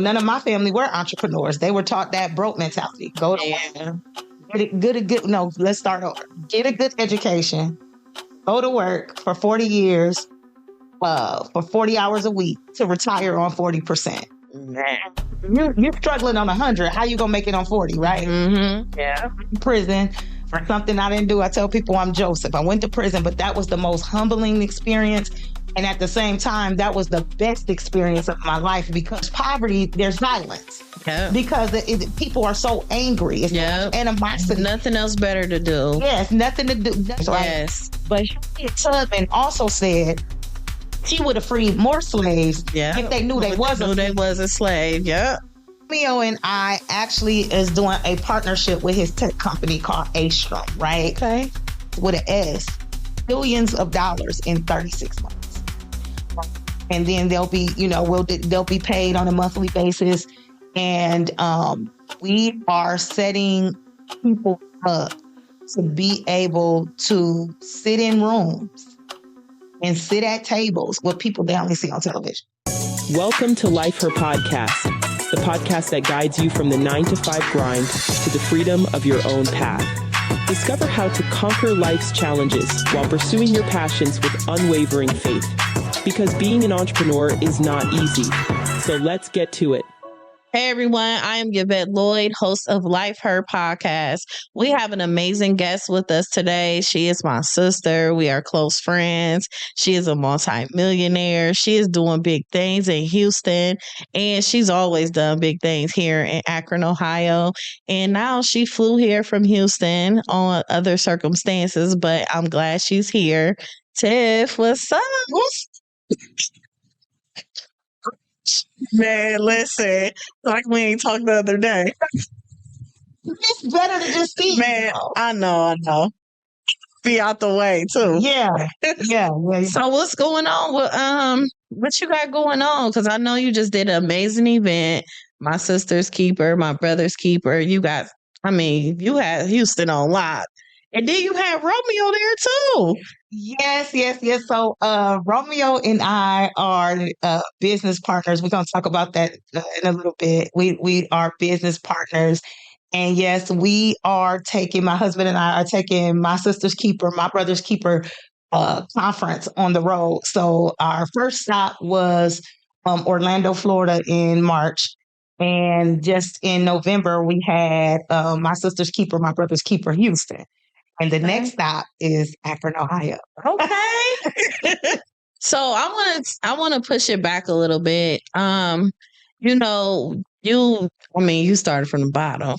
None of my family were entrepreneurs. They were taught that broke mentality. Go to work. No, let's start over. Get a good education. Go to work for 40 years, for 40 hours a week to retire on 40%. You're struggling on 100. How you gonna make it on 40, right? Mm-hmm. Yeah. Prison for something I didn't do. I tell people I'm Joseph. I went to prison, but that was the most humbling experience. And at the same time, that was the best experience of my life, because poverty, there's violence. Yeah. Because people are so angry. It's animosity. Nothing else better to do. Yes, nothing to do. That's yes. Right. But Harriet Tubman also said she would have freed more slaves if they knew they was a slave. Yeah. Romeo and I actually is doing a partnership with his tech company called Astrum, right? Okay. With an S. Billions of dollars in 36 months. And then they'll be, they'll be paid on a monthly basis. And we are setting people up to be able to sit in rooms and sit at tables with people they only see on television. Welcome to Life Her Podcast, the podcast that guides you from the 9-to-5 grind to the freedom of your own path. Discover how to conquer life's challenges while pursuing your passions with unwavering faith. Because being an entrepreneur is not easy. So let's get to it. Hey everyone, I am Yvette Lloyd, host of Life Her Podcast. We have an amazing guest with us today. She is my sister. We are close friends. She is a multi-millionaire. She is doing big things in Houston, and she's always done big things here in Akron, Ohio. And now she flew here from Houston on other circumstances, but I'm glad she's here. Tiff, what's up? Man, listen, like we ain't talked the other day. It's better to just see. Man, I know. Be out the way too. Yeah. So what's going on with what you got going on? Because I know you just did an amazing event. My sister's keeper, my brother's keeper. You had Houston on lock. And then you had Romeo there too. Yes. So Romeo and I are business partners. We're going to talk about that in a little bit. We are business partners. And yes, we are my husband and I are taking my sister's keeper, my brother's keeper conference on the road. So our first stop was Orlando, Florida in March. And just in November, we had my sister's keeper, my brother's keeper, Houston. And the next stop is Akron, Ohio. Okay. So I want to push it back a little bit. You started from the bottom,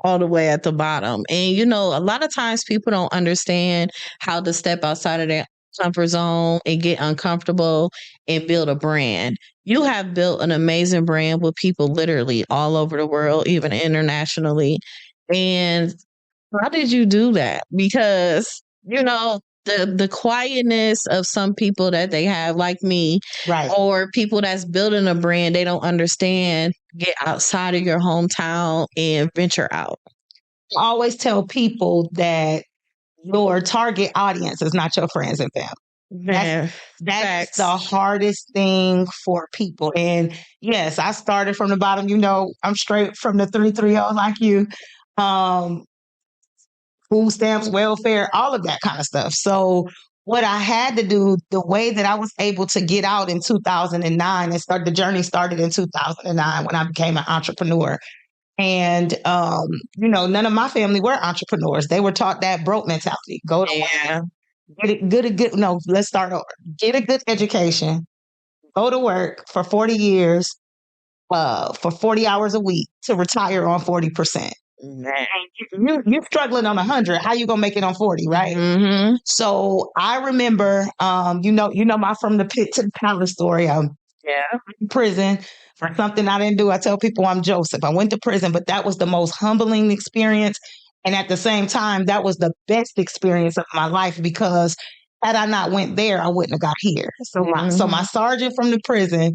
all the way at the bottom. And, a lot of times people don't understand how to step outside of their comfort zone and get uncomfortable and build a brand. You have built an amazing brand with people literally all over the world, even internationally. And how did you do that? Because, the quietness of some people that they have, like me, right, or people that's building a brand, they don't understand, get outside of your hometown and venture out. I always tell people that your target audience is not your friends and family. That's the hardest thing for people. And yes, I started from the bottom. I'm straight from the 330 like you. Food stamps, welfare, all of that kind of stuff. So what I had to do, the way that I was able to get out in 2009, the journey started in 2009 when I became an entrepreneur. And, none of my family were entrepreneurs. They were taught that broke mentality. Go to work. Let's start over. Get a good education. Go to work for 40 years, for 40 hours a week to retire on 40%. You're struggling on 100. How you gonna make it on 40, right? Mm-hmm. So I remember, my from the pit to the palace story. In prison for something I didn't do. I tell people I'm Joseph. I went to prison, but that was the most humbling experience. And at the same time, that was the best experience of my life, because had I not went there, I wouldn't have got here. So my sergeant from the prison,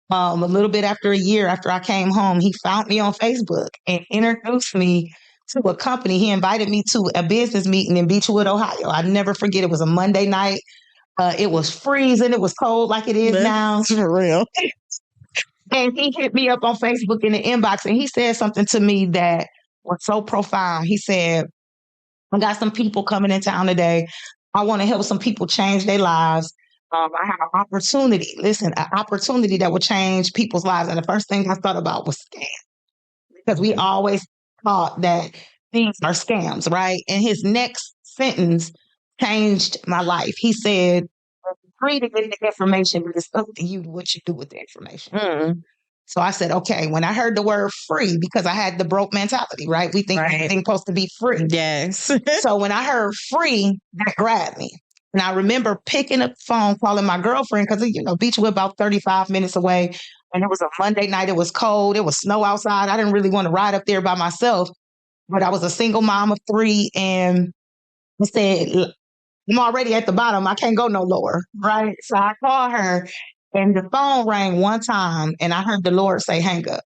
a little bit after a year after I came home, he found me on Facebook and introduced me to a company. He invited me to a business meeting in Beechwood, Ohio. I never forget. It was a Monday night. It was freezing. It was cold like it is now. For real. And he hit me up on Facebook in the inbox and he said something to me that was so profound. He said, I got some people coming in town today. I want to help some people change their lives. I have an opportunity. Listen, an opportunity that will change people's lives. And the first thing I thought about was scam, because we always thought that things are scams, right? And his next sentence changed my life. He said, free to get the information, but it's up to you what you do with the information. Mm. So I said, okay, when I heard the word free, because I had the broke mentality, right? We think everything's supposed to be free. Yes. So when I heard free, that grabbed me. And I remember picking up the phone, calling my girlfriend, because, Beach was about 35 minutes away. And it was a Monday night. It was cold. It was snow outside. I didn't really want to ride up there by myself. But I was a single mom of 3. And I said, I'm already at the bottom. I can't go no lower, right? So I called her and the phone rang one time and I heard the Lord say, hang up.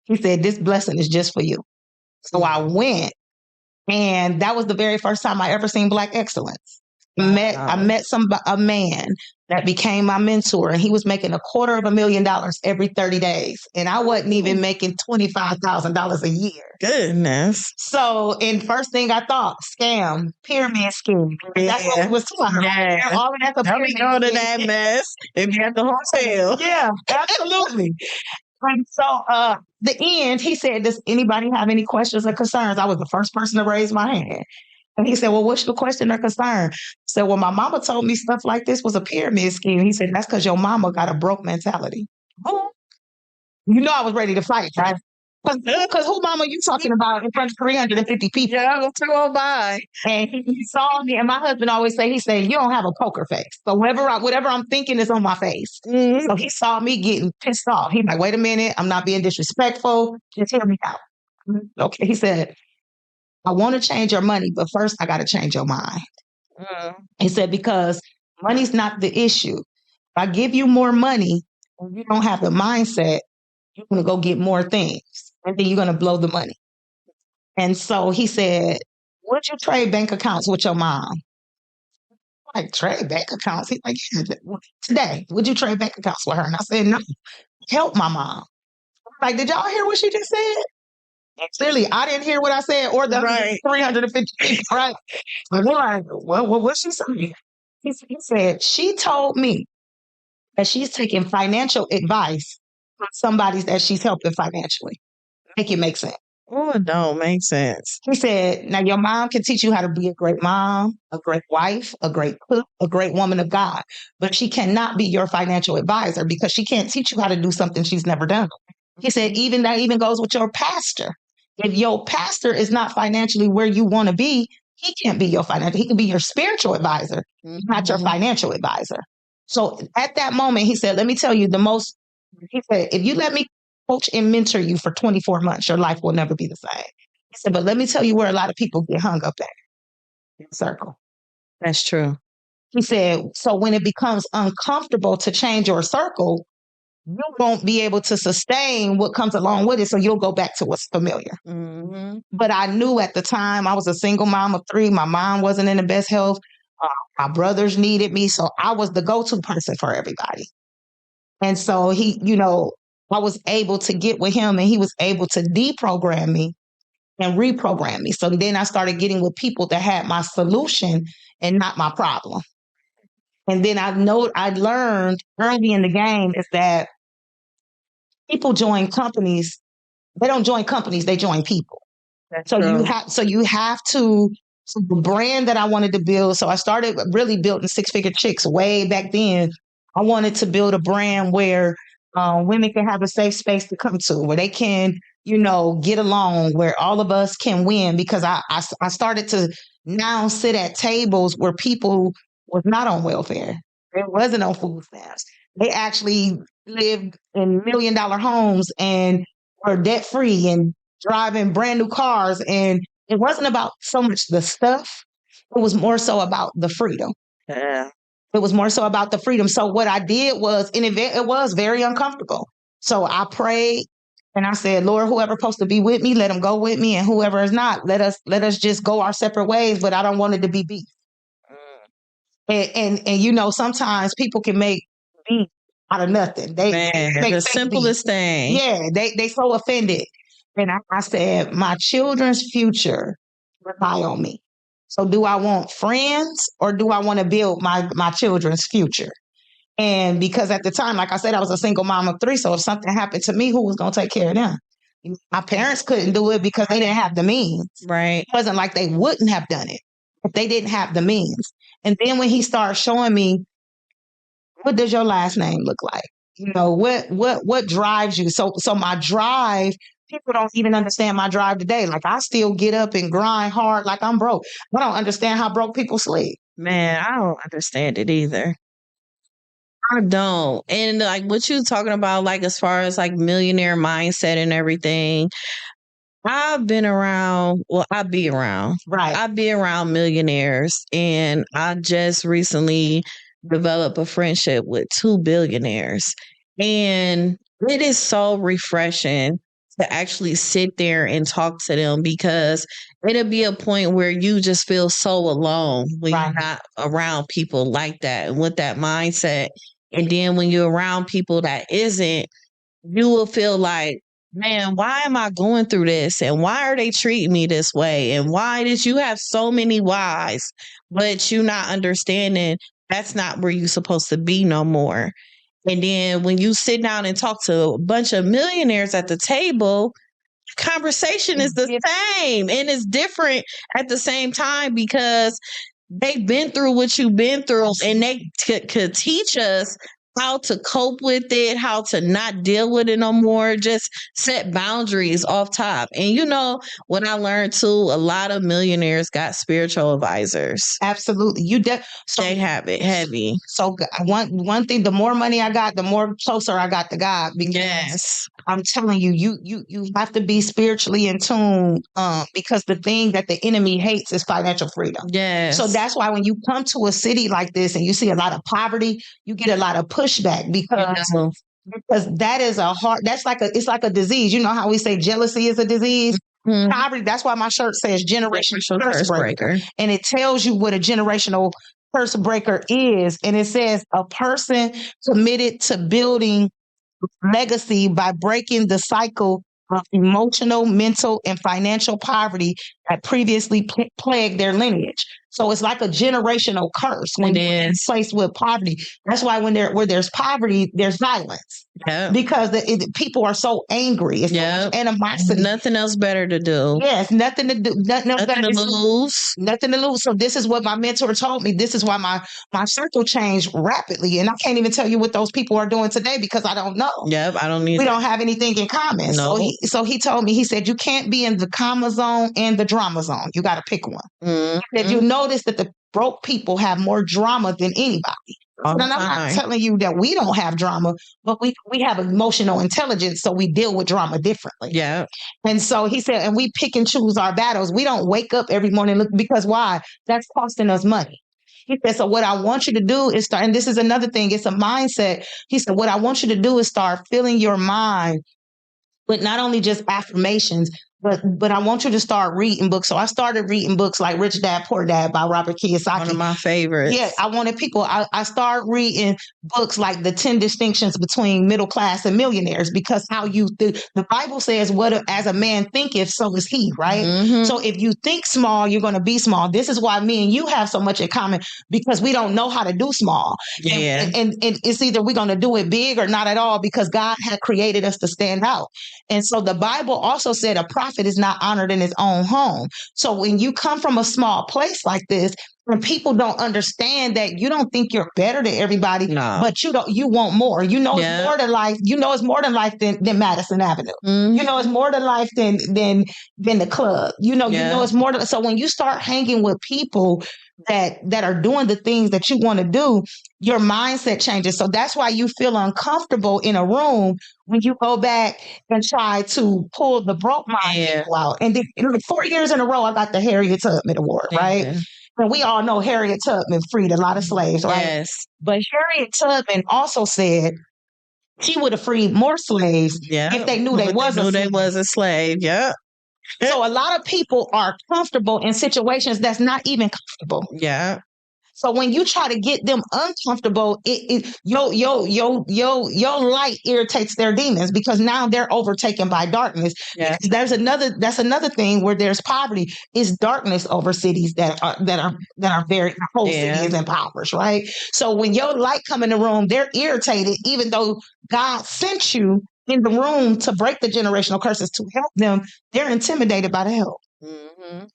He said, this blessing is just for you. So I went, and that was the very first time I ever seen Black excellence. I met a man that became my mentor, and he was making $250,000 every 30 days. And I wasn't even making $25,000 a year. Goodness. So, and first thing I thought, scam, pyramid scheme. That's what it was talking about. All of that's a Don't be going to that mess if you're at the hotel. Yeah, absolutely. And so, the end, he said, does anybody have any questions or concerns? I was the first person to raise my hand. And he said, well, what's your question or concern? I said, well, my mama told me stuff like this was a pyramid scheme. He said, that's because your mama got a broke mentality. Oh. I was ready to fight, right? Because who mama you talking about in front of 350 people? Yeah, I'm too old by. And he saw me, and my husband always say, he said, you don't have a poker face. So whatever I'm thinking is on my face. Mm-hmm. So he saw me getting pissed off. He's like, wait a minute, I'm not being disrespectful. Just hear me out. Okay, he said, I want to change your money, but first I got to change your mind. He said, because money's not the issue. If I give you more money and you don't have the mindset, you're going to go get more things. And then you're going to blow the money. And so he said, would you trade bank accounts with your mom? I'm like, trade bank accounts? He's like, yeah, today, would you trade bank accounts with her? And I said, no, help my mom. I'm like, did y'all hear what she just said? And clearly, I didn't hear what I said or the 350 people, right? But they're like, well, what's she saying? He said, she told me that she's taking financial advice from somebody that she's helping financially. Make it make sense. Oh, it don't make sense. He said, now your mom can teach you how to be a great mom, a great wife, a great cook, a great woman of God, but she cannot be your financial advisor because she can't teach you how to do something she's never done. He said, that even goes with your pastor. If your pastor is not financially where you want to be, he can't be your financial. He can be your spiritual advisor, not your financial advisor. So at that moment, he said, let me tell you he said, if you let me coach and mentor you for 24 months, your life will never be the same. He said, but let me tell you where a lot of people get hung up at, in the circle. That's true. He said, so when it becomes uncomfortable to change your circle, you won't be able to sustain what comes along with it. So you'll go back to what's familiar. Mm-hmm. But I knew at the time I was a single mom of 3. My mom wasn't in the best health. My brothers needed me. So I was the go-to person for everybody. And so he, I was able to get with him and he was able to deprogram me and reprogram me. So then I started getting with people that had my solution and not my problem. And then I learned early in the game is that people join companies. They don't join companies, they join people. That's so true. You have to, so the brand that I wanted to build. So I started really building Six Figure Chicks way back then. I wanted to build a brand where women can have a safe space to come to, where they can, get along, where all of us can win. Because I started to now sit at tables where people was not on welfare. It wasn't on food stamps. They actually lived in $1 million homes and were debt free and driving brand new cars. And it wasn't about so much the stuff. It was more so about the freedom. Yeah. It was more so about the freedom. So what I did was, and it was very uncomfortable. So I prayed and I said, Lord, whoever's supposed to be with me, let them go with me. And whoever is not, let us just go our separate ways. But I don't want it to be beef. And sometimes people can make beef out of nothing. The simplest thing. Yeah, they so offended. And I said, my children's future rely on me. So do I want friends or do I want to build my children's future? And because at the time, like I said, I was a single mom of 3. So if something happened to me, who was going to take care of them? My parents couldn't do it because they didn't have the means. Right. It wasn't like they wouldn't have done it if they didn't have the means. And then when he started showing me, what does your last name look like? What drives you? So my drive, people don't even understand my drive today. Like I still get up and grind hard like I'm broke. I don't understand how broke people sleep. Man, I don't understand it either. I don't. And like what you talking about, like as far as like millionaire mindset and everything, I've been around, I be around. Right. I be around millionaires, and I just recently developed a friendship with 2 billionaires. And it is so refreshing to actually sit there and talk to them, because it'll be a point where you just feel so alone when you're not around people like that and with that mindset. And then when you're around people that isn't, you will feel like, man, why am I going through this? And why are they treating me this way? And why did you have so many whys, but you not understanding that's not where you're supposed to be no more. And then when you sit down and talk to a bunch of millionaires at the table, the conversation is the same and it's different at the same time, because they've been through what you've been through, and they could teach us how to cope with it, how to not deal with it no more, just set boundaries off top. And what I learned too, a lot of millionaires got spiritual advisors. Absolutely. They have it heavy. So one thing, the more money I got, the more closer I got to God. Yes. I'm telling you, you have to be spiritually in tune, because the thing that the enemy hates is financial freedom. Yes. So that's why when you come to a city like this and you see a lot of poverty, you get a lot of pushback, because that is it's like a disease. You know how we say jealousy is a disease? Mm-hmm. Poverty, that's why my shirt says generational curse breaker. And it tells you what a generational curse breaker is. And it says a person committed to building legacy by breaking the cycle of emotional, mental, and financial poverty that previously plagued their lineage. So it's like a generational curse when you're placed with poverty. That's why where there's poverty, there's violence. Yep. Because people are so angry. It's so much animosity. Nothing else better to do. Yes, nothing to do. Nothing to lose. Nothing to lose. So this is what my mentor told me. This is why my circle changed rapidly. And I can't even tell you what those people are doing today because I don't know. Yep, I don't need. We don't have anything in common. No. So he told me, he said, you can't be in the comma zone and the drama zone. You got to pick one. Mm-hmm. If you notice that the broke people have more drama than anybody. And I'm not telling you that we don't have drama, but we have emotional intelligence, so we deal with drama differently. Yeah. And so he said, and we pick and choose our battles. We don't wake up every morning because why? That's costing us money. He said, so what I want you to do is start, and this is another thing, it's a mindset. He said, what I want you to do is start filling your mind with not only just affirmations, but I want you to start reading books. So I started reading books like Rich Dad, Poor Dad by Robert Kiyosaki. One of my favorites. Yeah, I wanted people, I started reading books like The 10 Distinctions Between Middle Class and Millionaires, because the Bible says, as a man thinketh, so is he, right? Mm-hmm. So if you think small, you're going to be small. This is why me and you have so much in common, because we don't know how to do small. Yeah. And it's either we're going to do it big or not at all, because God had created us to stand out. And so the Bible also said a prophet is not honored in his own home. So when you come from a small place like this, and people don't understand that, you don't think you're better than everybody, but you want more. It's more than life. It's more than life than Madison Avenue. Mm-hmm. It's more than life than the club. It's more than. So when you start hanging with people that are doing the things that you want to do, your mindset changes. So that's why you feel uncomfortable in a room when you go back and try to pull the broke mind people out. And then 4 years in a row, I got the Harriet Tubman Award, right? And we all know Harriet Tubman freed a lot of slaves, right? Yes. But Harriet Tubman also said she would have freed more slaves if they knew they was a slave. Yeah. So a lot of people are comfortable in situations that's not even comfortable. Yeah. So when you try to get them uncomfortable, your light irritates their demons because now they're overtaken by darkness. Yeah. That's another thing where there's poverty is darkness over cities that are very whole city is impoverished, right? So when your light come in the room, they're irritated, even though God sent you in the room to break the generational curses to help them. They're intimidated by the help. Mm-hmm.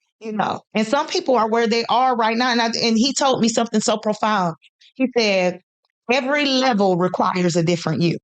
And some people are where they are right now. And he told me something so profound. He said, every level requires a different you.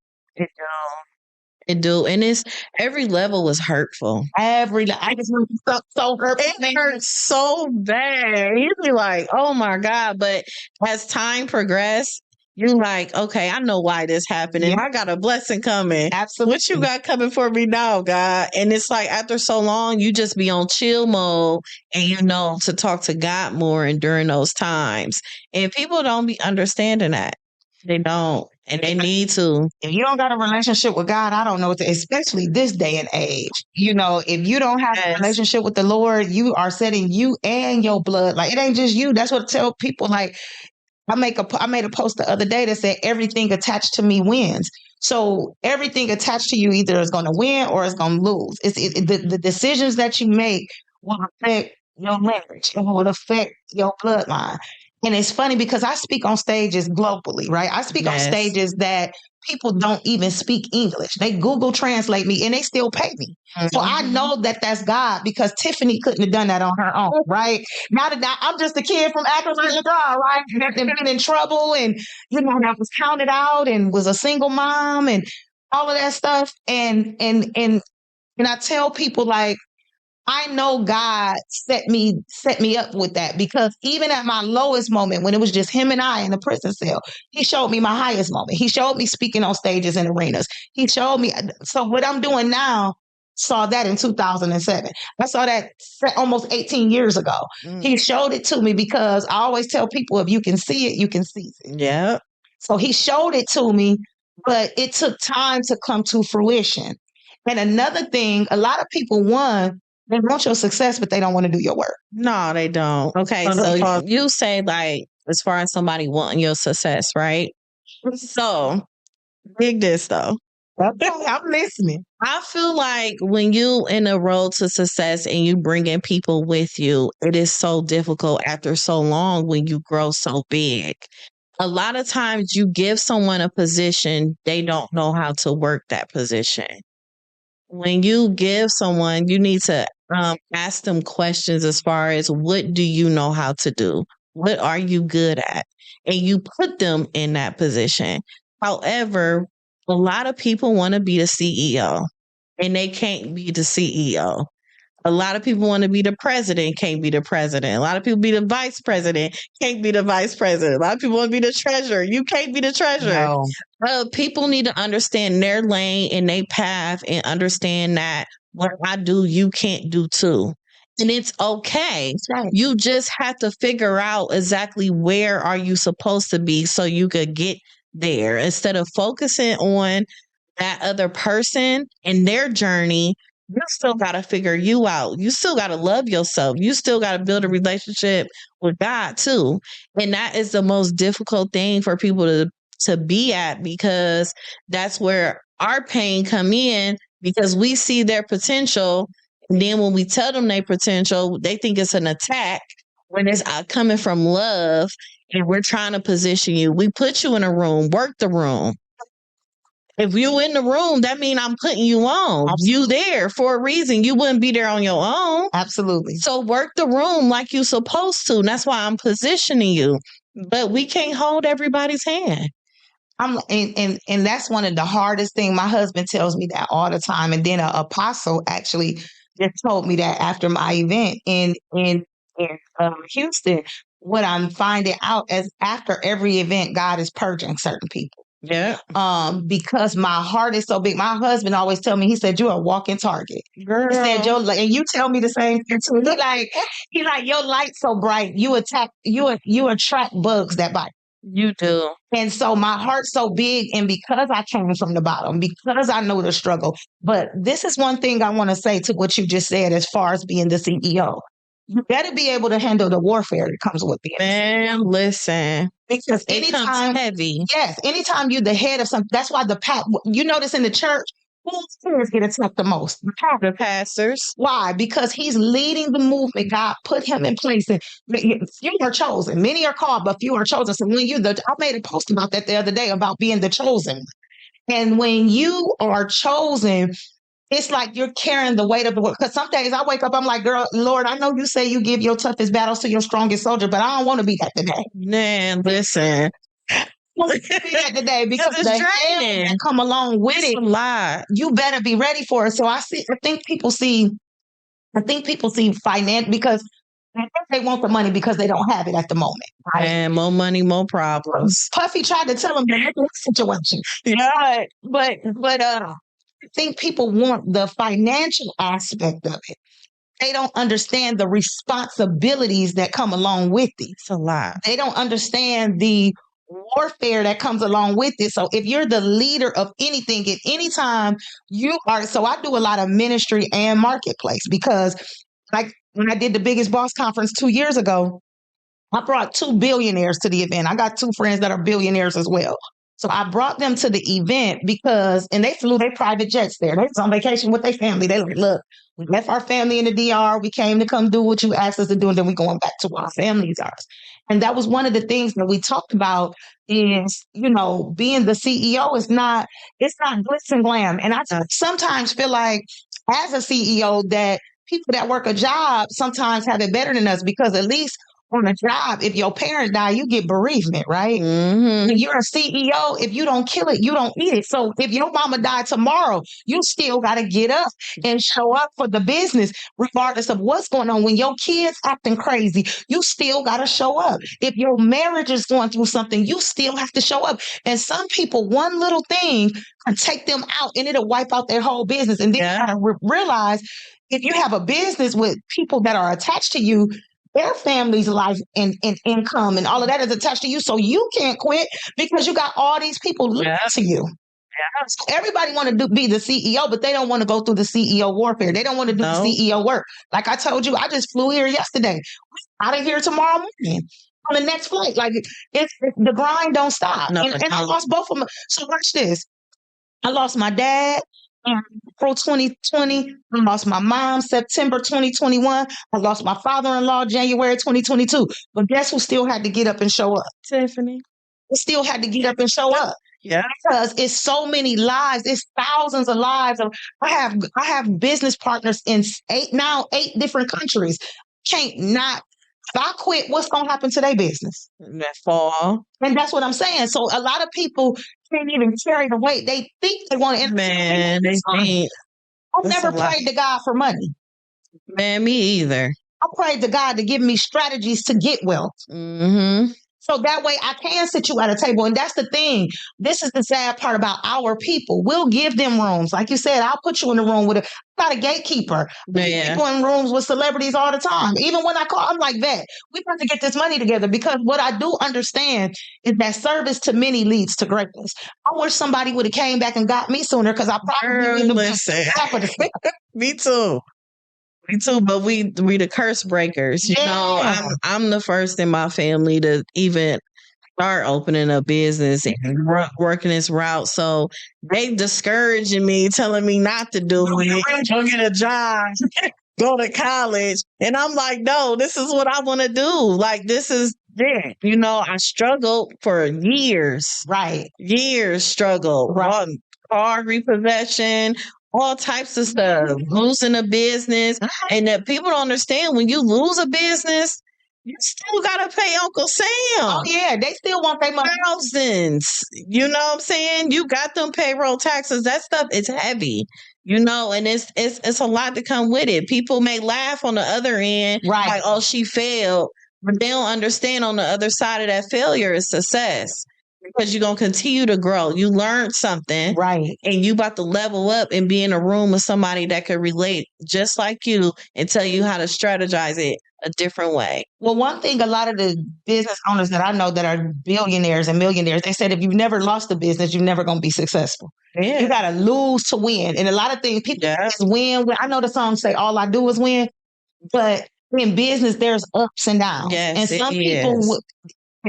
It do. And it's every level was hurtful. I just want to so hurt. It hurts so bad. You'd be like, oh my God. But as time progressed, you're like, okay, I know why this happened. And I got a blessing coming. Absolutely. What you got coming for me now, God? And it's like after so long, you just be on chill mode and to talk to God more and during those times. And people don't be understanding that. They don't. And they need to. If you don't got a relationship with God, I don't know what to, especially this day and age. If you don't have a relationship with the Lord, you are setting you and your blood. Like, it ain't just you. That's what I tell people. Like, I made a post the other day that said everything attached to me wins. So everything attached to you either is going to win or is going to lose. The decisions that you make will affect your marriage. It will affect your bloodline. And it's funny because I speak on stages globally, right? I speak on stages that people don't even speak English. They Google translate me and they still pay me. Mm-hmm. So I know that that's God because Tiffany couldn't have done that on her own, right? Now that I'm just a kid from Akron, right? And been in trouble and, I was counted out and was a single mom and all of that stuff. And I tell people like, I know God set me up with that because even at my lowest moment, when it was just him and I in the prison cell, he showed me my highest moment. He showed me speaking on stages and arenas. He showed me. So what I'm doing now, saw that in 2007. I saw that almost 18 years ago. He showed it to me because I always tell people, if you can see it, you can seize it. Yeah. So he showed it to me, but it took time to come to fruition. And another thing, a lot of people, they want your success, but they don't want to do your work. No, they don't. Okay, so you say like, as far as somebody wanting your success, right? So, dig this though. Okay, I'm listening. I feel like when you in a road to success and you bring in people with you, it is so difficult after so long when you grow so big. A lot of times you give someone a position, they don't know how to work that position. When you give someone, you need to ask them questions as far as what do you know how to do? What are you good at? And you put them in that position. However, a lot of people want to be the CEO and they can't be the CEO. A lot of people want to be the president, can't be the president. A lot of people be the vice president, can't be the vice president. A lot of people want to be the treasurer. You can't be the treasurer. No. People need to understand their lane and their path and understand that what I do, you can't do too. And it's okay. That's right. You just have to figure out exactly where are you supposed to be so you could get there instead of focusing on that other person and their journey. You still got to figure you out. You still got to love yourself. You still got to build a relationship with God too. And that is the most difficult thing for people to be at because that's where our pain come in because we see their potential. And then when we tell them their potential, they think it's an attack when it's coming from love and we're trying to position you. We put you in a room, work the room. If you in the room, that means I'm putting you on. Absolutely. You there for a reason. You wouldn't be there on your own. Absolutely. So work the room like you're supposed to. And that's why I'm positioning you. But we can't hold everybody's hand. And that's one of the hardest things. My husband tells me that all the time. And then an apostle actually just told me that after my event in Houston. What I'm finding out is after every event, God is purging certain people. Yeah. Because my heart is so big. My husband always tell me, he said, you're a walking target. Girl. He said, and you tell me the same thing too. He's like, your light's so bright. You attract bugs that bite. You do. And so my heart's so big. And because I came from the bottom, because I know the struggle. But this is one thing I want to say to what you just said as far as being the CEO. you better be able to handle the warfare that comes with it. Man, listen. Because It comes anytime, heavy. yes, anytime you're the head of something, that's why you notice in the church, whose kids get attacked the most? The pastors. Why? Because he's leading the movement. God put him in place. And few are chosen. Many are called, but few are chosen. So when I made a post about that the other day about being the chosen. And when you are chosen, it's like you're carrying the weight of the world. Because some days I wake up, I'm like, girl, Lord, I know you say you give your toughest battles to your strongest soldier, but I don't want to be that today. Man, listen. Be that today because it's the draining. hell that come along with It's it. a lot. You better be ready for it. So I think people see finance because they want the money because they don't have it at the moment. Right? And more money, more problems. Puffy tried to tell them the situation. Yeah. But I think people want the financial aspect of it. They don't understand the responsibilities that come along with it. It's a lot. They don't understand the warfare that comes along with it. So if you're the leader of anything at any time, so I do a lot of ministry and marketplace because like when I did the Biggest Boss Conference 2 years ago, I brought 2 billionaires to the event. I got 2 friends that are billionaires as well. So I brought them to the event and they flew their private jets there. They was on vacation with their family. They like, look, we left our family in the DR. We came to come do what you asked us to do. And then we're going back to where our families are. And that was one of the things that we talked about is, being the CEO it's not glitz and glam. And I sometimes feel like as a CEO that people that work a job sometimes have it better than us because at least on a job, if your parent die, you get bereavement, right? Mm-hmm. When you're a CEO, if you don't kill it, you don't eat it. So if your mama died tomorrow, you still got to get up and show up for the business, regardless of what's going on. When your kids acting crazy, you still got to show up. If your marriage is going through something, you still have to show up. And some people, one little thing can take them out and it'll wipe out their whole business. And then you got to realize if you have a business with people that are attached to you, their family's life and income and all of that is attached to you. So you can't quit because you got all these people linked to you. Yeah. So everybody want to be the CEO, but they don't want to go through the CEO warfare. They don't want to do the CEO work. Like I told you, I just flew here yesterday. Out of here tomorrow morning on the next flight. Like the grind don't stop. No, and I lost both of them. So watch this. I lost my dad. April 2020, I lost my mom September 2021. I lost my father-in-law January 2022. But guess who still had to get up and show up? Tiffany. Who still had to get up and show up? Yeah. Because it's so many lives. It's thousands of lives. I have business partners in 8 different countries. Can't not. If I quit, what's going to happen to their business? That fall. And that's what I'm saying. So a lot of people can't even carry the weight. They think they want to. Man, they think. I've never prayed to God for money. Man, me either. I prayed to God to give me strategies to get wealth. Mm-hmm. So that way I can sit you at a table. And that's the thing. This is the sad part about our people. We'll give them rooms. Like you said, I'll put you in the room with I'm not a gatekeeper. People in rooms with celebrities all the time. Even when I call, I'm like, Vet, we have to get this money together because what I do understand is that service to many leads to greatness. I wish somebody would have came back and got me sooner because I probably would have Me too. Me too, but we the curse breakers. You know, I'm the first in my family to even start opening a business and working this route. So they discouraging me, telling me not to do it. Go get a job, go to college. And I'm like, no, this is what I want to do. Like, this is it. You know, I struggled for years. Right. Years struggled. Right. Car repossession, all types of stuff, losing a business. And that people don't understand when you lose a business, you still got to pay Uncle Sam. Oh, yeah. They still want their money. Thousands. You know what I'm saying? You got them payroll taxes. That stuff is heavy, you know, and it's a lot to come with it. People may laugh on the other end, right? Like, oh, she failed. But they don't understand on the other side of that failure is success. Because you're going to continue to grow. You learned something. Right. And you about to level up and be in a room with somebody that could relate just like you and tell you how to strategize it a different way. Well, one thing, a lot of the business owners that I know that are billionaires and millionaires, they said if you've never lost a business, you're never going to be successful. Yeah. You got to lose to win. And a lot of things, people win. I know the song say, all I do is win. But in business, there's ups and downs. Yes, and some it people, is.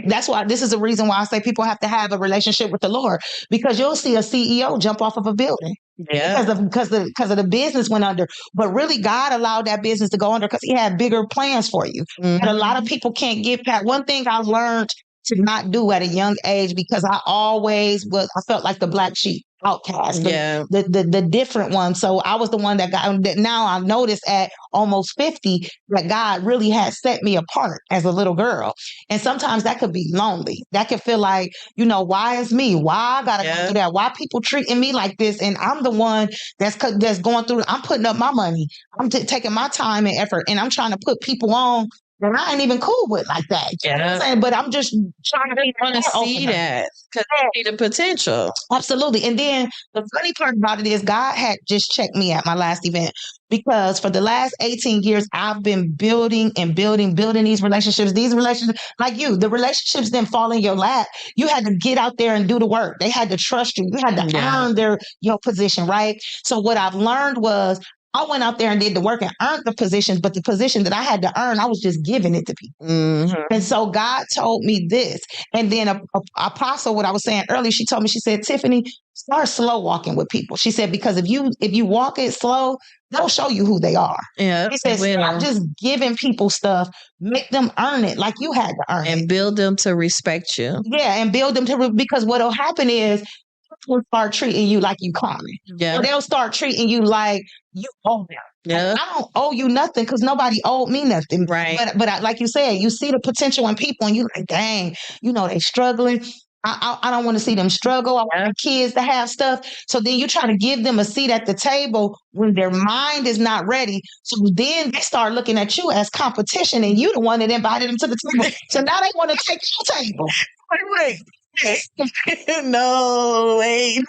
that's why this is the reason why I say people have to have a relationship with the Lord, because you'll see a CEO jump off of a building Yeah. because of the business went under. But really, God allowed that business to go under because He had bigger plans for you. Mhm. But a lot of people can't get past. One thing I learned to not do at a young age, because I felt like the black sheep, outcast, Yeah. the different one. So I was the one that now I've noticed at almost 50 that God really had set me apart as a little girl. And sometimes that could be lonely. That could feel like, why is me? Why I gotta go through that? Why people treating me like this? And I'm the one that's going through. I'm putting up my money. I'm taking my time and effort, and I'm trying to put people on that I ain't even cool with like that. You know what I'm saying? But I'm just trying to want to see that because you see the potential. Absolutely. And then the funny part about it is God had just checked me at my last event, because for the last 18 years, I've been building these relationships. These relationships, like you, the relationships didn't fall in your lap. You had to get out there and do the work. They had to trust you. You had to earn your position, right? So what I've learned was, I went out there and did the work and earned the positions, but the position that I had to earn, I was just giving it to people. Mm-hmm. And so God told me this. And then Apostle, what I was saying earlier, she told me, she said, Tiffany, start slow walking with people. She said, because if you walk it slow, they'll show you who they are. Yeah. She said, stop just giving people stuff, make them earn it like you had to earn it. And build them to respect you. Yeah, and build them to, because what'll happen is, will start treating you like you common. Yeah. Or they'll start treating you like you owe them. Yeah. I don't owe you nothing because nobody owed me nothing. Right. But like you said, you see the potential in people and you like, dang, they struggling. I don't want to see them struggle. I want my kids to have stuff. So then you try to give them a seat at the table when their mind is not ready. So then they start looking at you as competition, and you the one that invited them to the table. So now they want to take your table. Wait. No, wait.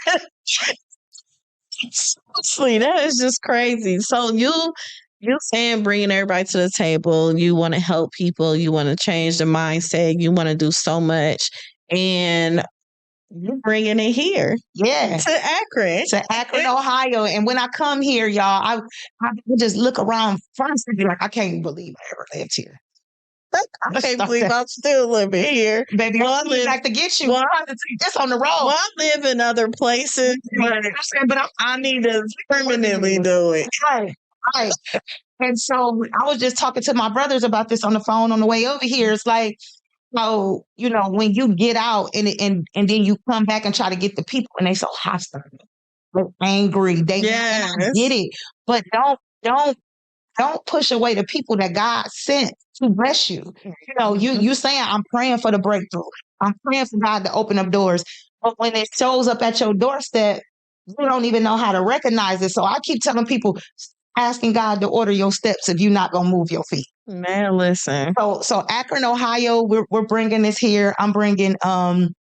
Seriously, that is just crazy. So you saying bringing everybody to the table, you want to help people, you want to change the mindset, you want to do so much, and you're bringing it here. Yeah. To Akron, Ohio. And when I come here, y'all, I just look around first and be like, I can't believe I ever lived here. I can't believe I'm still living here. Baby, I live back to get you. I have to take this on the road. Well, I live in other places, but I need to permanently do it. Right. And so I was just talking to my brothers about this on the phone on the way over here. It's like, when you get out and then you come back and try to get the people, and they so hostile, they're angry, they get it, but don't push away the people that God sent to bless you. You saying, I'm praying for the breakthrough. I'm praying for God to open up doors. But when it shows up at your doorstep, you don't even know how to recognize it. So I keep telling people, asking God to order your steps if you're not going to move your feet. Man, listen. So Akron, Ohio, we're bringing this here. I'm bringing, it's going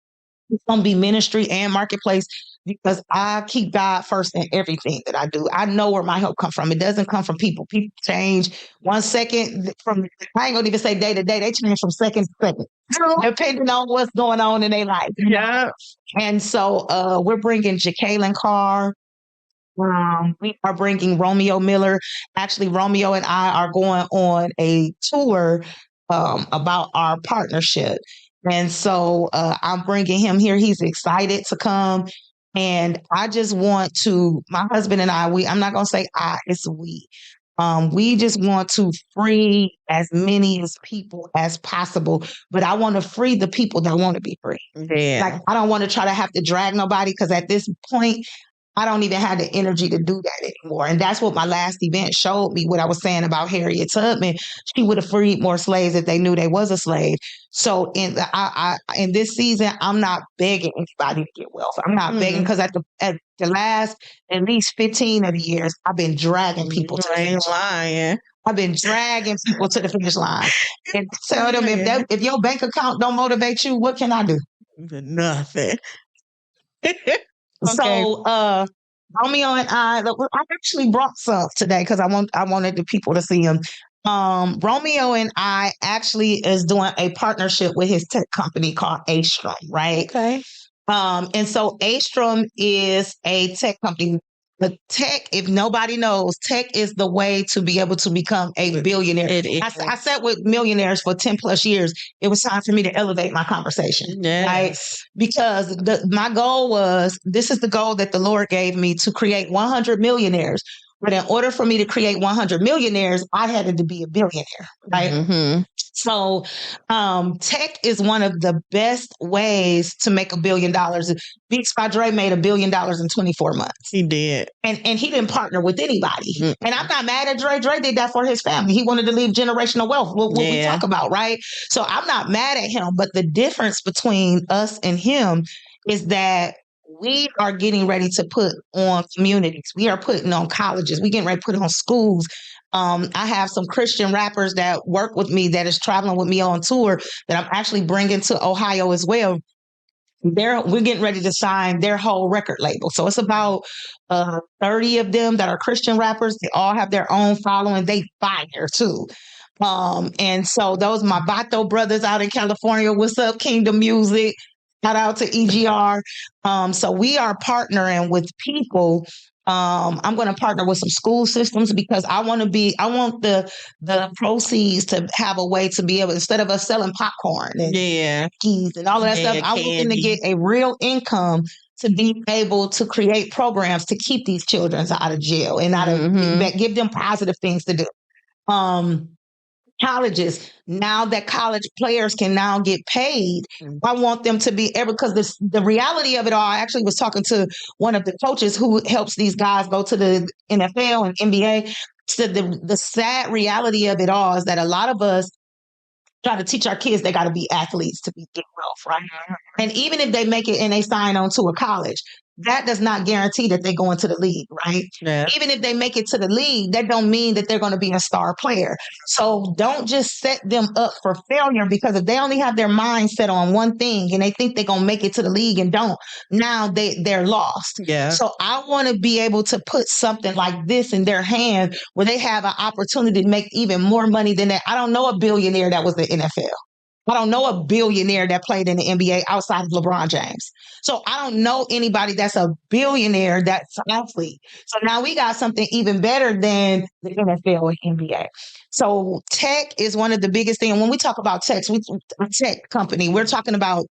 to be ministry and marketplace, because I keep God first in everything that I do. I know where my help comes from. It doesn't come from people. People change 1 second I ain't going to even say day to day. They change from second to second, depending on what's going on in their life. Yeah. And so we're bringing Jacqueline Carr. We are bringing Romeo Miller. Actually, Romeo and I are going on a tour about our partnership. And so I'm bringing him here. He's excited to come. And I just want to, my husband and I'm not going to say I, it's we. We just want to free as many as people as possible, but I want to free the people that want to be free. Yeah. Like, I don't want to try to have to drag nobody, because at this point, I don't even have the energy to do that anymore. And that's what my last event showed me, what I was saying about Harriet Tubman. She would have freed more slaves if they knew they was a slave. So in this season, I'm not begging anybody to get wealth. I'm not begging, because at the last at least 15 of the years, I've been dragging people to the finish line. I've been dragging people to the finish line and tell them, if your bank account don't motivate you, what can I do? Nothing. Okay. So Romeo and I actually brought some today because I wanted the people to see them. Romeo and I actually is doing a partnership with his tech company called Astrom, right? Okay. And so Astrom is a tech company. But tech, if nobody knows, tech is the way to be able to become a billionaire. I sat with millionaires for 10 plus years. It was time for me to elevate my conversation. Yes. Right? Because my goal was, this is the goal that the Lord gave me, to create 100 millionaires. But in order for me to create 100 millionaires, I had to be a billionaire. Right? Mm-hmm. So tech is one of the best ways to make $1 billion. Beats by Dre made $1 billion in 24 months. He did. And he didn't partner with anybody. And I'm not mad at Dre. Dre did that for his family. He wanted to leave generational wealth, what we talk about, right? So I'm not mad at him. But the difference between us and him is that we are getting ready to put on communities. We are putting on colleges. We're getting ready to put on schools. I have some Christian rappers that work with me, that is traveling with me on tour, that I'm actually bringing to Ohio as well. We're getting ready to sign their whole record label. So it's about 30 of them that are Christian rappers. They all have their own following. They fire too. And so those my Bato brothers out in California. What's up, Kingdom Music? Shout out to EGR. So we are partnering with people. I'm going to partner with some school systems, because I want the proceeds to have a way to be able, instead of us selling popcorn and keys and all of that stuff, I'm looking to get a real income to be able to create programs to keep these children out of jail and out of give them positive things to do. Colleges, now that college players can now get paid, I want them to be able, because the reality of it all, I actually was talking to one of the coaches who helps these guys go to the NFL and NBA. So the sad reality of it all is that a lot of us try to teach our kids they got to be athletes to get wealth, right? And even if they make it and they sign on to a college, that does not guarantee that they go into the league, right? Yeah. Even if they make it to the league, that don't mean that they're going to be a star player. So don't just set them up for failure, because if they only have their mind set on one thing and they think they're going to make it to the league and don't, now they're lost. Yeah. So I want to be able to put something like this in their hand where they have an opportunity to make even more money than that. I don't know a billionaire that was the NFL. I don't know a billionaire that played in the NBA outside of LeBron James. So I don't know anybody that's a billionaire that's an athlete. So now we got something even better than the NFL and NBA. So tech is one of the biggest things. When we talk about tech, a tech company, we're talking about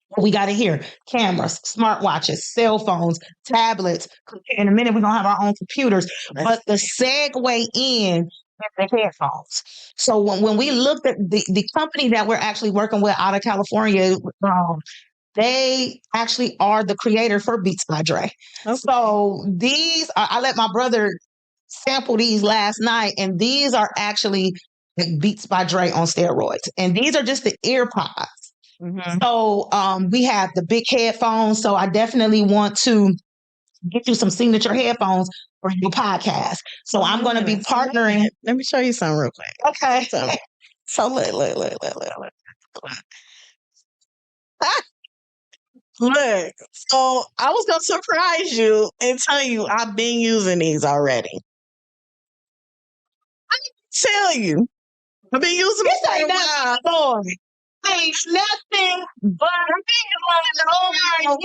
what we got to hear: cameras, smartwatches, cell phones, tablets. In a minute, we're going to have our own computers. But the segue in the headphones. So when we looked at the company that we're actually working with out of California, they actually are the creator for Beats by Dre. Okay. So these I let my brother sample these last night, and these are actually like Beats by Dre on steroids. And these are just the ear pods. Mm-hmm. So we have the big headphones. So I definitely want to get you some signature headphones for your podcast. So I'm going to be partnering. Let me show you something real quick. Okay. So look. Look, so I was going to surprise you and tell you I've been using these already. I can tell you. I've been using them for a while. Ain't nothing but oh well,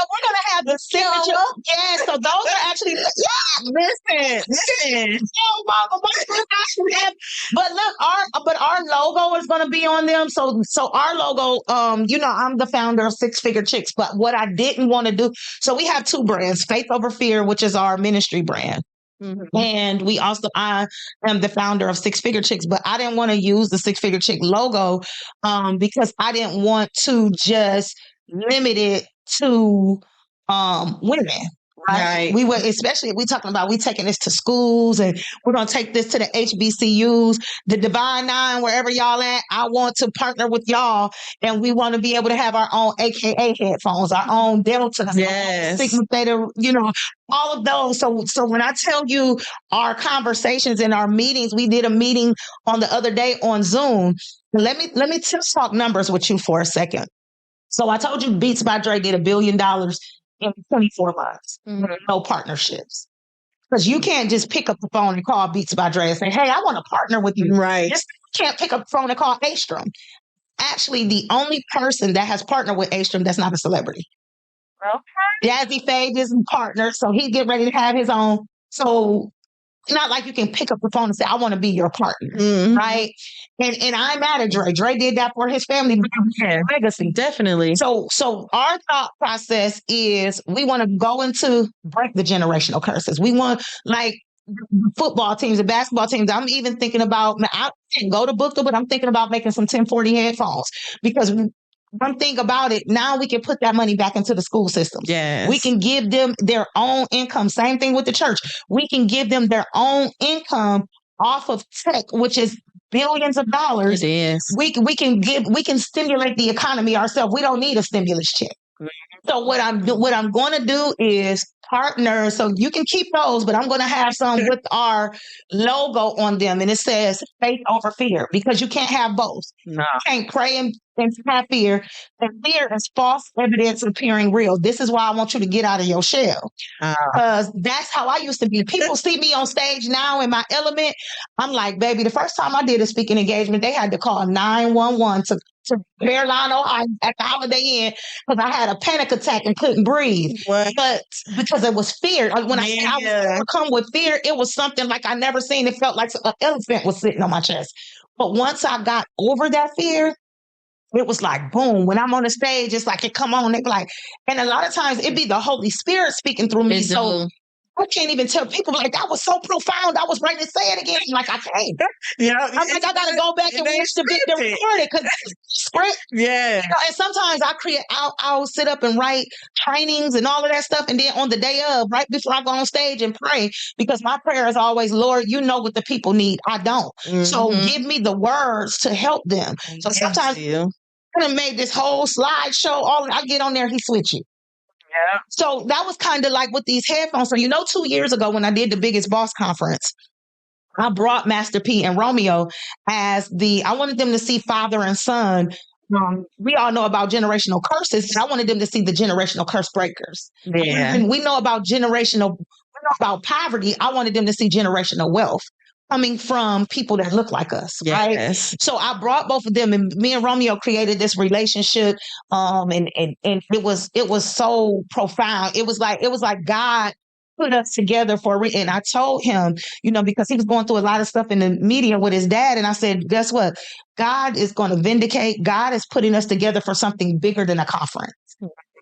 we're gonna have the signature. Yeah, so those are actually listen. But look, our logo is gonna be on them. So our logo, I'm the founder of Six Figure Chicks, but what I didn't want to do, so we have two brands: Faith Over Fear, which is our ministry brand. Mm-hmm. And I am the founder of Six Figure Chicks, but I didn't want to use the Six Figure Chick logo because I didn't want to just limit it to women. Right. We were, especially if we're talking about we taking this to schools and we're going to take this to the HBCUs, the Divine Nine, wherever y'all at. I want to partner with y'all, and we want to be able to have our own AKA headphones, our own Delta, Sigma Theta, all of those. So when I tell you our conversations and our meetings, we did a meeting on the other day on Zoom. Let me just talk numbers with you for a second. So I told you Beats by Dre did $1 billion in 24 months. Mm-hmm. No partnerships. Because you can't just pick up the phone and call Beats by Dre and say, hey, I want to partner with you. Right. You can't pick up the phone and call Astrom. Actually, the only person that has partnered with Astrom that's not a celebrity. Jazzy Faye is partner, so he get ready to have his own. So it's not like you can pick up the phone and say, I want to be your partner, right? And I'm mad at Dre. Dre did that for his family legacy. Definitely. So our thought process is we want to go into break the generational curses. We want, like, football teams and basketball teams. I'm even thinking about, I didn't go to Booker, but I'm thinking about making some 1040 headphones, because one thing about it, now we can put that money back into the school system. Yes. We can give them their own income. Same thing with the church. We can give them their own income off of tech, which is billions of dollars. It is. We can stimulate the economy ourselves. We don't need a stimulus check. So what I'm going to do is partner. So you can keep those, but I'm going to have some with our logo on them, and it says faith over fear, because you can't have both. No. You can't pray and have fear. And fear is false evidence appearing real. This is why I want you to get out of your shell, because that's how I used to be. People see me on stage now in my element. I'm like, baby, the first time I did a speaking engagement, they had to call 911 to Fairline, Ohio, at the Holiday Inn, because I had a panic attack and couldn't breathe. What? But because it was fear. When I was overcome with fear, it was something like I never seen. It felt like an elephant was sitting on my chest. But once I got over that fear, it was like, boom. When I'm on the stage, it's like, it come on. They be like, and a lot of times it be the Holy Spirit speaking through me. So I can't even tell people, like, that was so profound. I was ready to say it again. Like, I can't. Yeah, I'm like, I gotta go back and watch the recording, because script. Yeah. You know, and sometimes I'll sit up and write trainings and all of that stuff, and then on the day of, right before I go on stage and pray, because my prayer is always, Lord, you know what the people need. I don't. So give me the words to help them. So sometimes I have made this whole slideshow. I get on there, he switch it. Yeah. So that was kind of like with these headphones. So, 2 years ago when I did the Biggest Boss Conference, I brought Master P and Romeo as I wanted them to see father and son. We all know about generational curses, but I wanted them to see the generational curse breakers. Yeah. And we know about poverty. I wanted them to see generational wealth coming from people that look like us, right? So I brought both of them, and me and Romeo created this relationship. And it was so profound. It was like God put us together and I told him, because he was going through a lot of stuff in the media with his dad. And I said, guess what? God is going to vindicate. God is putting us together for something bigger than a conference.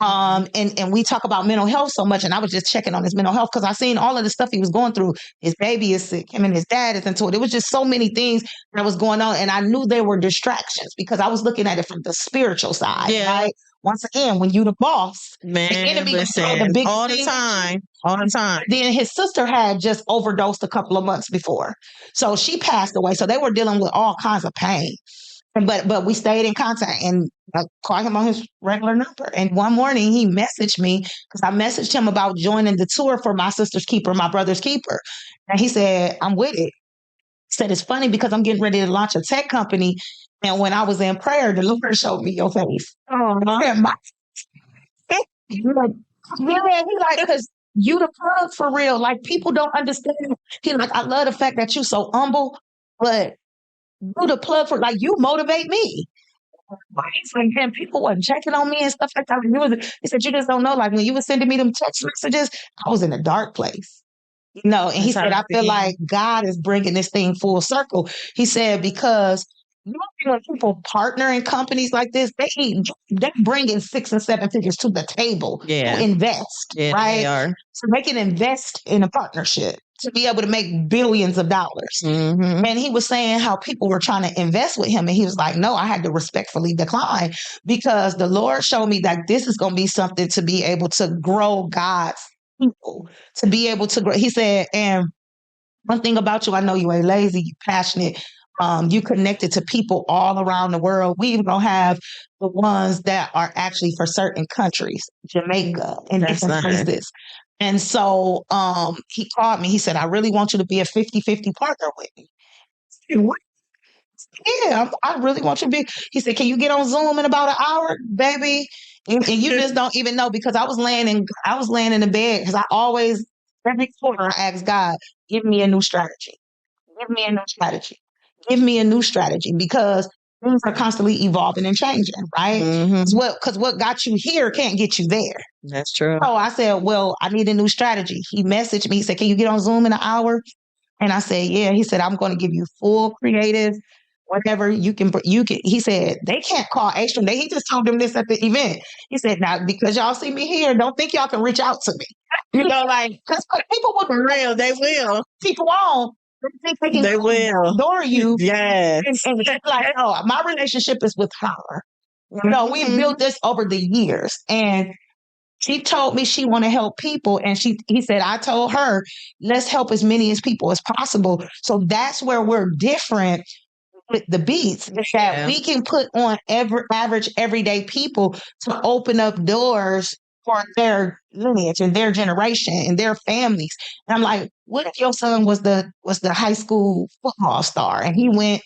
And we talk about mental health so much, and I was just checking on his mental health, because I seen all of the stuff he was going through. His baby is sick, him and his dad is into it. It was just so many things that was going on, and I knew they were distractions, because I was looking at it from the spiritual side, right? Once again, when you the boss, man, the enemy listen, the all the time. Then his sister had just overdosed a couple of months before, so she passed away. So they were dealing with all kinds of pain. But we stayed in contact, and I called him on his regular number. And one morning he messaged me, because I messaged him about joining the tour for My Sister's Keeper, My Brother's Keeper. And he said, I'm with it. He said, it's funny because I'm getting ready to launch a tech company. And when I was in prayer, the Lord showed me your face. Oh, he's like, because you the plug for real. Like, people don't understand. He's like, I love the fact that you so humble, but you the plug for, like, you motivate me. He's like, man, people wasn't checking on me and stuff like that. He said, you just don't know. Like, when you were sending me them text messages, I was in a dark place. And he said, I feel like God is bringing this thing full circle. He said, because when people partner in companies like this, they bring in 6 and 7 figures to the table to invest, right? They are. So they can invest in a partnership to be able to make billions of dollars. And he was saying how people were trying to invest with him. And he was like, no, I had to respectfully decline, because the Lord showed me that this is going to be something to be able to grow God's people, to be able to grow. He said, and one thing about you, I know you ain't lazy, you passionate. You connected to people all around the world. We even gonna have the ones that are actually for certain countries, Jamaica and different places. And so he called me. He said, I really want you to be a 50-50 partner with me. I said, what? Yeah, I really want you to be. He said, can you get on Zoom in about an hour, baby? And you just don't even know, because I was laying in the bed, because I always, every quarter, I ask God, give me a new strategy. Give me a new strategy. Give me a new strategy, because things are constantly evolving and changing, right? Because what got you here can't get you there. That's true. So I said, well, I need a new strategy. He messaged me. He said, can you get on Zoom in an hour? And I said, yeah. He said, I'm going to give you full creative, whatever you can. He said, they can't call extra. He just told them this at the event. He said, now, because y'all see me here, don't think y'all can reach out to me. Because people will. For real, they will. People on. They will adore you. Yes. And it's like, oh, my relationship is with her. We've built this over the years. And she told me she want to help people. And he said, I told her, let's help as many as people as possible. So that's where we're different with the beats, is that we can put on average everyday people to open up doors for their lineage and their generation and their families. And I'm like, what if your son was the high school football star and he went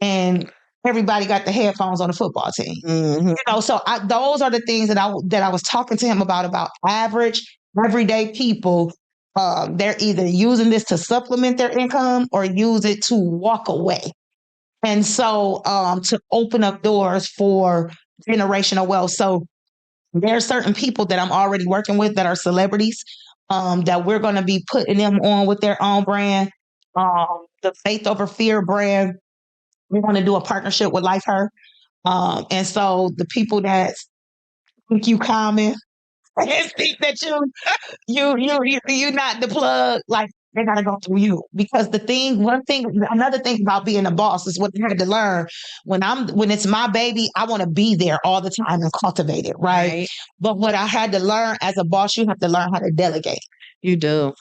and everybody got the headphones on the football team? So those are the things that I was talking to him about average everyday people. They're either using this to supplement their income or use it to walk away. And so to open up doors for generational wealth. So there are certain people that I'm already working with that are celebrities, that we're going to be putting them on with their own brand. The Faith Over Fear brand, we want to do a partnership with Life Her. And so the people that think you common and think that you're not the plug, like, they gotta go through you. Because another thing about being a boss is what I had to learn. When it's my baby, I want to be there all the time and cultivate it, right? But what I had to learn as a boss, you have to learn how to delegate. You do.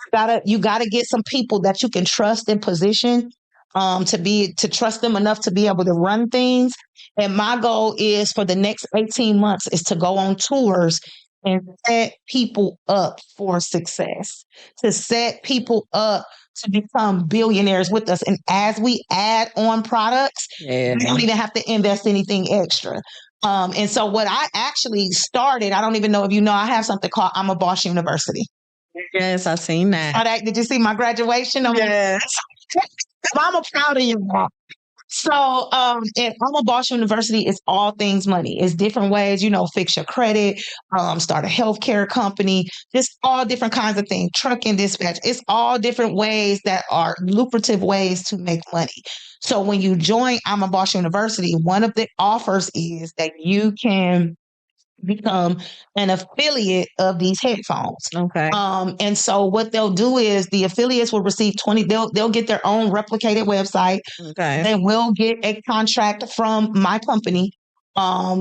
You gotta get some people that you can trust in position, to trust them enough to be able to run things. And my goal is for the next 18 months is to go on tours and set people up for success, to set people up to become billionaires with us. And as we add on products, we don't even have to invest anything extra. And so what I actually started, I don't even know if you know, I have something called I'm a Boss University. Yes, I've seen that. Did you see my graduation? Yes. I'm proud of you. So, and I'm a Boss University is all things money. It's different ways, fix your credit, start a healthcare company, just all different kinds of things, trucking dispatch. It's all different ways that are lucrative ways to make money. So when you join I'm a Boss University, one of the offers is that you can become an affiliate of these headphones. Okay. And so what they'll do is the affiliates will receive they'll get their own replicated website. Okay. They will get a contract from my company,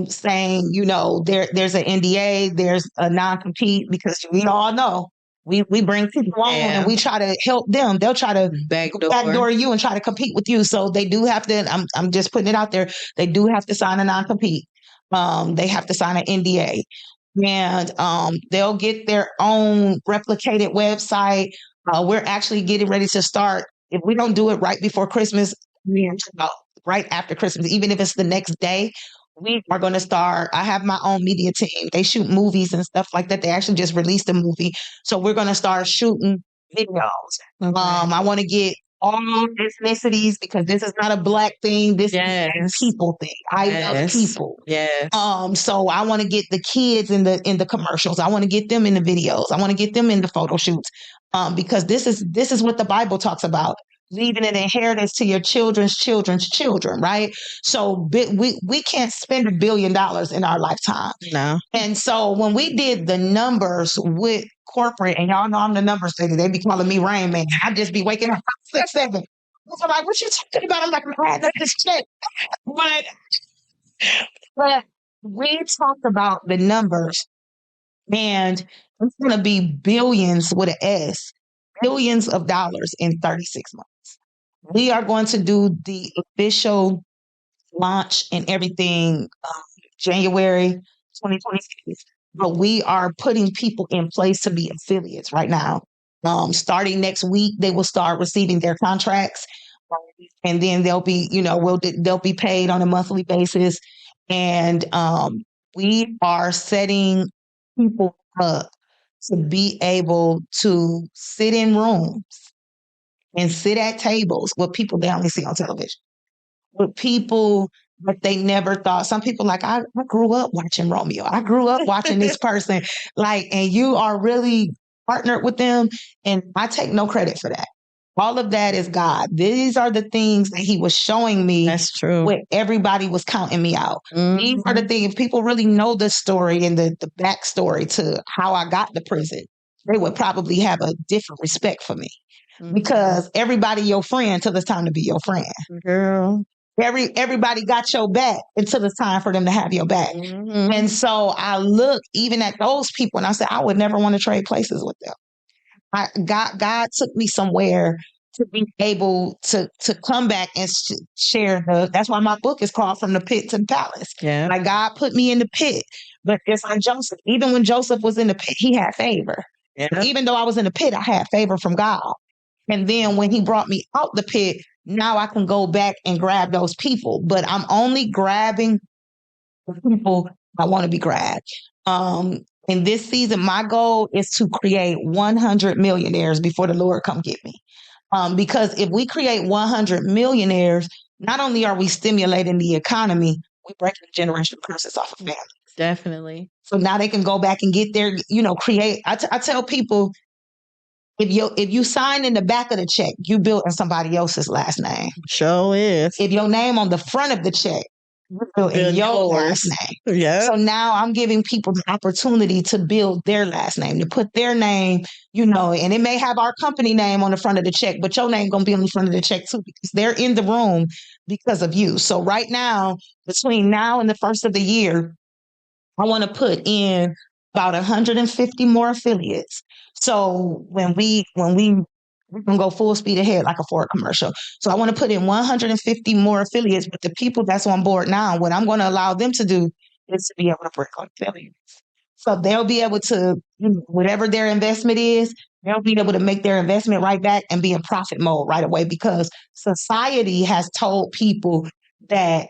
saying, there's an NDA, there's a non-compete, because we all know we bring people on and we try to help them. They'll try to backdoor you and try to compete with you. So they do have to, I'm just putting it out there, they do have to sign a non-compete. They have to sign an NDA, and they'll get their own replicated website. We're actually getting ready to start. If we don't do it right before Christmas, right after Christmas, even if it's the next day, we are going to start. I have my own media team. They shoot movies and stuff like that. They actually just released a movie. So we're going to start shooting videos. Okay. I want to get all ethnicities, because this is not a Black thing. This is a people thing. I love people. Yes. So I want to get the kids in the commercials. I want to get them in the videos. I want to get them in the photo shoots. Because this is what the Bible talks about. Leaving an inheritance to your children's children's children, right? So we can't spend $1 billion in our lifetime. No. And so when we did the numbers with corporate, and y'all know I'm the numbers lady, they be calling me Rain Man. I just be waking up 6, 7. I'm like, what you talking about? I'm like, man, that's this shit. But we talked about the numbers, and it's going to be billions with an S, billions of dollars in 36 months. We are going to do the official launch and everything January 2026. But we are putting people in place to be affiliates right now. Starting next week, they will start receiving their contracts, and then they'll be, they'll be paid on a monthly basis. And we are setting people up to be able to sit in rooms and sit at tables with people they only see on television, with people but they never thought. Some people like, I grew up watching Romeo. I grew up watching this person. Like, and you are really partnered with them. And I take no credit for that. All of that is God. These are the things that he was showing me. That's true. When everybody was counting me out. These are the things, if people really know the story and the backstory to how I got to prison, they would probably have a different respect for me. Because everybody your friend till it's time to be your friend. Girl. Everybody got your back until it's time for them to have your back. And so I look even at those people and I said, I would never want to trade places with them. God took me somewhere to be able to come back and share that's why my book is called From the Pit to the Palace. Yeah. Like God put me in the pit, but it's like Joseph. Even when Joseph was in the pit, he had favor. Yeah. Even though I was in the pit, I had favor from God. And then when he brought me out the pit, now I can go back and grab those people. But I'm only grabbing the people I want to be grabbed. In this season, my goal is to create 100 millionaires before the Lord come get me. Because if we create 100 millionaires, not only are we stimulating the economy, we're breaking generational curses off of families. Definitely. So now they can go back and get their, create. I tell people, if you sign in the back of the check, you built in somebody else's last name. Sure is. If your name on the front of the check, you built in your last name. Yeah. So now I'm giving people the opportunity to build their last name, to put their name, and it may have our company name on the front of the check, but your name going to be on the front of the check too, because they're in the room because of you. So right now, between now and the first of the year, I want to put in about 150 more affiliates. So when we can go full speed ahead like a Ford commercial. So I want to put in 150 more affiliates, but the people that's on board now, what I'm going to allow them to do is to be able to break on affiliates. So they'll be able to, whatever their investment is, they'll be able to make their investment right back and be in profit mode right away, because society has told people that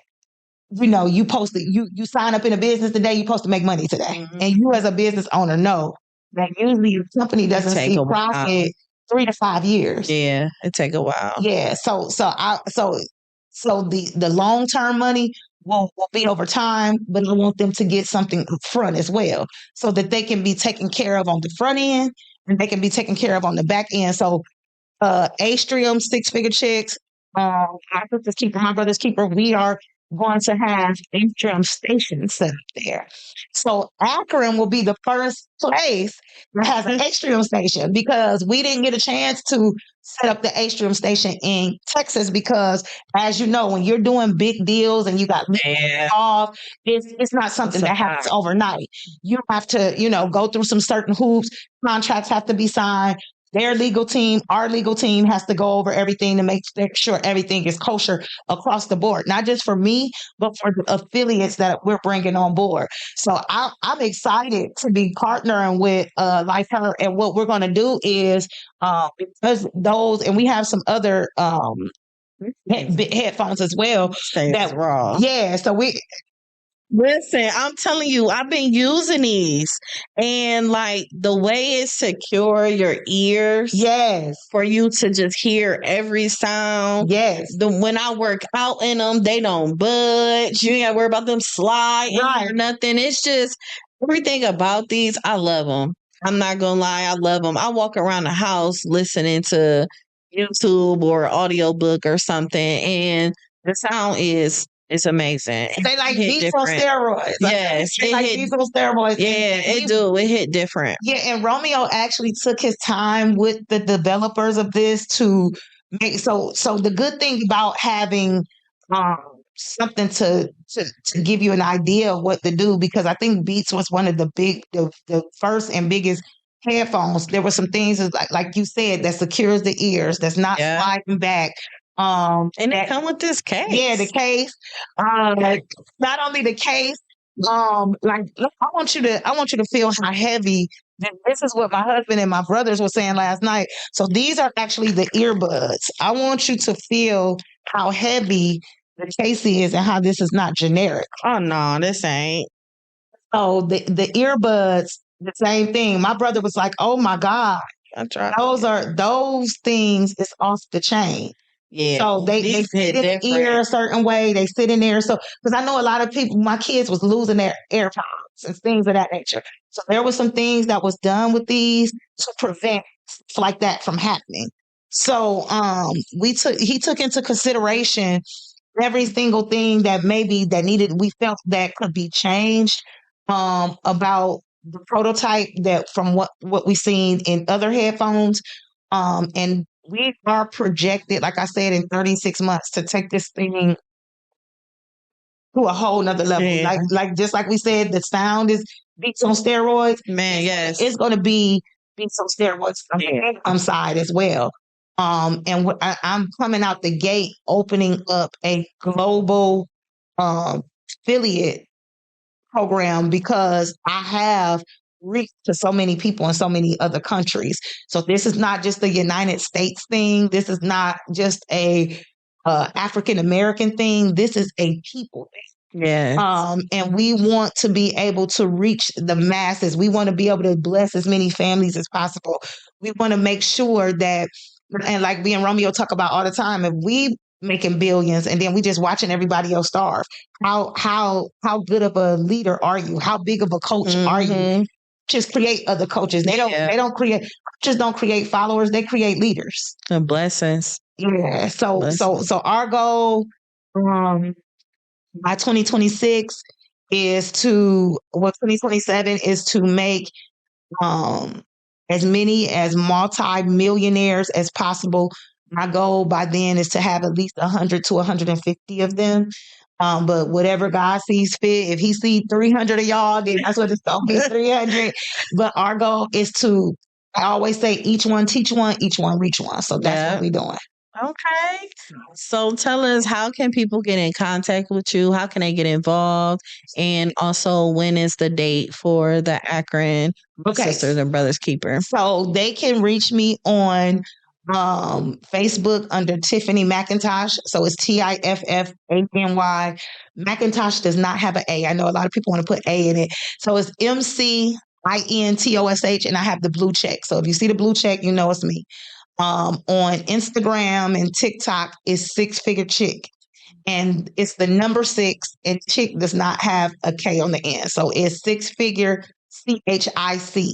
you sign up in a business today, you're supposed to make money today. And you as a business owner know that usually your company doesn't see profit 3 to 5 years. Yeah, it take a while. Yeah. So the long-term money will be over time, but I want them to get something up front as well, so that they can be taken care of on the front end and they can be taken care of on the back end. So Astrium 6-figure checks, my sister's keeper, my brother's keeper, we are going to have Atrium stations set up there. So Akron will be the first place that has an Atrium station, because we didn't get a chance to set up the Atrium station in Texas, because as you know, when you're doing big deals and you got off, it's not something that happens overnight. You have to, go through some certain hoops. Contracts have to be signed. Their legal team, our legal team has to go over everything to make sure everything is kosher across the board, not just for me, but for the affiliates that we're bringing on board. So I'm excited to be partnering with like her. And what we're going to do is because those, and we have some other headphones as well. That's raw. Yeah. So Listen, I'm telling you, I've been using these, and like the way it secure your ears, for you to just hear every sound. When I work out in them, they don't budge. You ain't got to worry about them sliding or nothing. It's just everything about these. I love them. I'm not gonna lie, I love them. I walk around the house listening to YouTube or audiobook or something, and the sound is. It's amazing. They like beats on steroids. Yes. They like beats on steroids. Yeah, it do. It hit different. Yeah, and Romeo actually took his time with the developers of this to make so the good thing about having something to give you an idea of what to do, because I think Beats was one of the first and biggest headphones. There were some things like you said that secures the ears, that's not sliding back. And it come with this case. Yeah, the case. Not only the case. I want you to feel how heavy. This is what my husband and my brothers were saying last night. So these are actually the earbuds. I want you to feel how heavy the case is and how this is not generic. Oh no, this ain't. Oh, the earbuds, the same thing. My brother was like, "Oh my God, those things is off the chain." Yeah. So they sit in the ear a certain way. They sit in there. So, because I know a lot of people, my kids was losing their AirPods and things of that nature. So there was some things that was done with these to prevent stuff like that from happening. So he took into consideration every single thing that we felt that could be changed about the prototype that from what we've seen in other headphones. And we are projected, like I said, in 36 months to take this thing to a whole nother level. Yeah. Like just like we said, the sound is beats on steroids. Man, yes. It's going to be beats on steroids from the income side as well. And I'm coming out the gate, opening up a global affiliate program because I have reached to so many people in so many other countries. So this is not just the United States thing. This is not just a African American thing. This is a people thing. Yeah. And we want to be able to reach the masses. We want to be able to bless as many families as possible. We want to make sure that, and like me and Romeo talk about all the time, if we making billions and then we just watching everybody else starve, how good of a leader are you? How big of a coach are you? Just create other coaches. They don't create followers. They create leaders. And blessings. Yeah. So our goal by 2026 is 2027 is to make as many as multi-millionaires as possible. My goal by then is to have at least 100 to 150 of them. But whatever God sees fit, if he sees 300 of y'all, then that's what it's going to be, 300. But our goal is to, I always say, each one teach one, each one reach one. So that's what we're doing. Okay. So tell us, how can people get in contact with you? How can they get involved? And also, when is the date for the Akron Sisters and Brothers Keeper? So they can reach me on Facebook under Tiffany McIntosh. So it's TIFFANY. McIntosh does not have an A. I know a lot of people want to put A in it. So it's McIntosh, and I have the blue check. So if you see the blue check, you know it's me. On Instagram and TikTok is Six Figure Chick. And it's the number 6, and Chick does not have a K on the end. So it's Six Figure CHIC.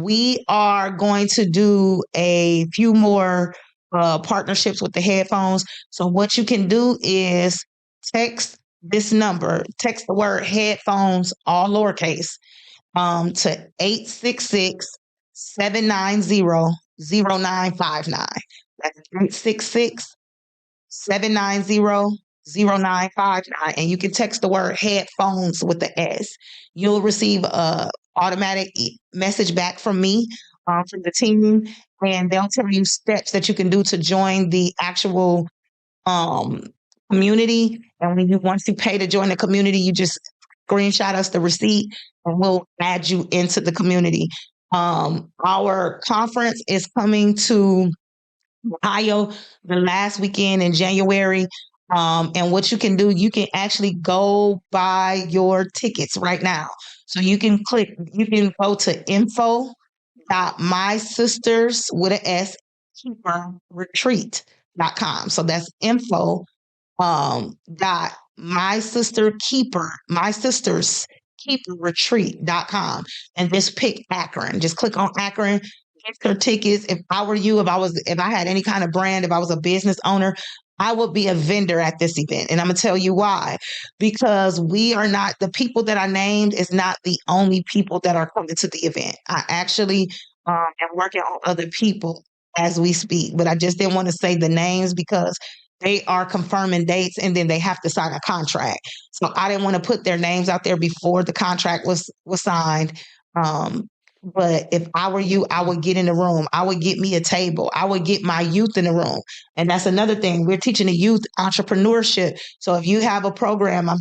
We are going to do a few more partnerships with the headphones. So what you can do is text this number, text the word headphones, all lowercase, to 866-790-0959. That's 866-790-0959. And you can text the word headphones with the S. You'll receive a automatic message back from me, from the team, and they'll tell you steps that you can do to join the actual community. And once you pay to join the community, you just screenshot us the receipt and we'll add you into the community. Our conference is coming to Ohio the last weekend in January. And what you can do, you can actually go buy your tickets right now. So you can go to info.mysisters with an S keeperretreat.com. So that's info.mysisters keeperretreat.com, and just pick Akron. Just click on Akron, get your tickets. If I were you, if I had any kind of brand, if I was a business owner, I would be a vendor at this event. And I'm going to tell you why. Because we are not, the people that I named is not the only people that are coming to the event. I actually am working on other people as we speak, but I just didn't want to say the names because they are confirming dates and then they have to sign a contract. So I didn't want to put their names out there before the contract was signed. But if I were you, I would get in the room. I would get me a table. I would get my youth in the room. And that's another thing. We're teaching the youth entrepreneurship. So if you have a program, I'm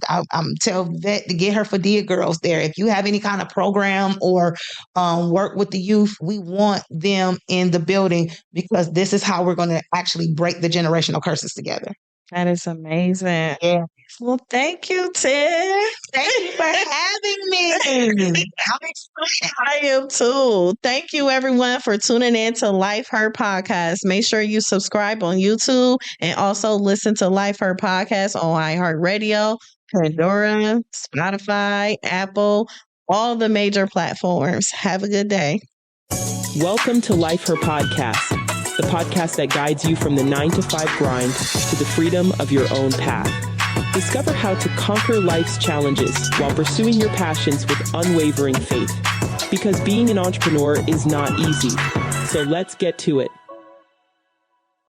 tell Vet to get her Fadea girls there. If you have any kind of program or work with the youth, we want them in the building because this is how we're going to actually break the generational curses together. That is amazing. Yeah. Well, thank you, Tiff. Thank you for having me. I'm excited. I am too. Thank you, everyone, for tuning in to Life Her Podcast. Make sure you subscribe on YouTube and also listen to Life Her Podcast on iHeartRadio, Pandora, Spotify, Apple, all the major platforms. Have a good day. Welcome to Life Her Podcast, the podcast that guides you from the 9-to-5 grind to the freedom of your own path. Discover how to conquer life's challenges while pursuing your passions with unwavering faith. Because being an entrepreneur is not easy. So let's get to it.